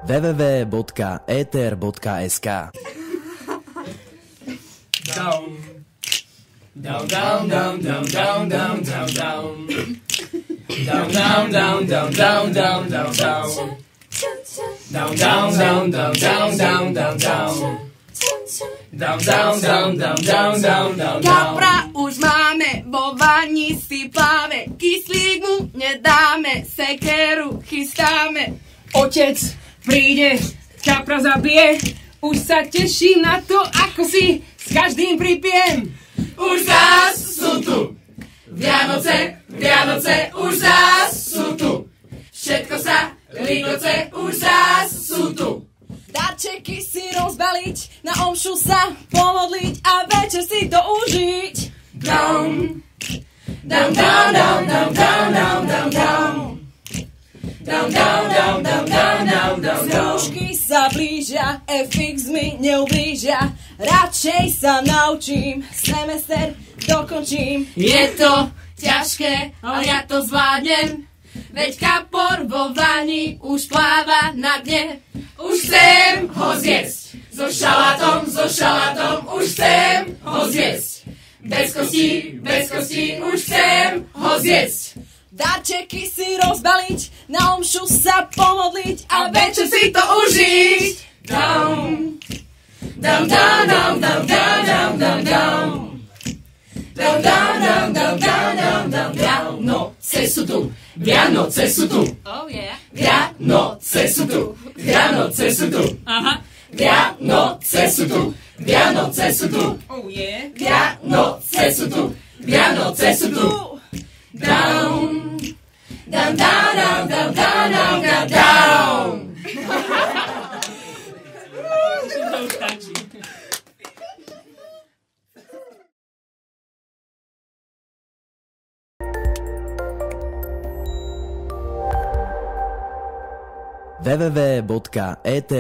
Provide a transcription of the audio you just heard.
www.ether.sk. Down, down, down, down, down, down, down, down, down. Down, down, down, down, down, down, down, down. Down, down, down, down, down, down, down, down. Down, down, down, down, down, down, down, down. Kapra už máme, vo vani sypáme, kyslík mu nedáme, sekeru chystáme. Otec príde, kapra zabije, už sa teším na to, ako si s každým pripiem. Už zás sú tu. Vianoce, Vianoce, už zás sú tu. Všetko sa líkoce, už zás sú tu. Darčeky si rozbaliť, na omšu sa pomodliť a večer si to užiť. Down, down, down, down, down, down, down, down, down. Down, down, down, down, down, down, down, down. Skúšky sa blížia, FX mi neublížia, radšej sa naučím, semester dokončím. Je to ťažké, ale ja to zvládnem, veď kapor vo vani už pláva na dne. Už chcem ho zjesť, so šalátom, už chcem ho zjesť. Bez kostí, už chcem ho zjesť. Darčeky si rozbaliť, na omšu sa pomodliť a večer si to užiť. Down, down, down, down, down, down, down, down, down. Down, down, down, down, down, down, down, down. Vianoce sú tu, Vianoce sú tu. Oh yeah. Vianoce sú tu, Vianoce sú tu. Aha. Vianoce sú tu, Vianoce sú tu. Oh yeah. Vianoce sú tu, Vianoce sú tu. Down, down, down, down, down, down, down, down, down. To už stačí. www.ether.sk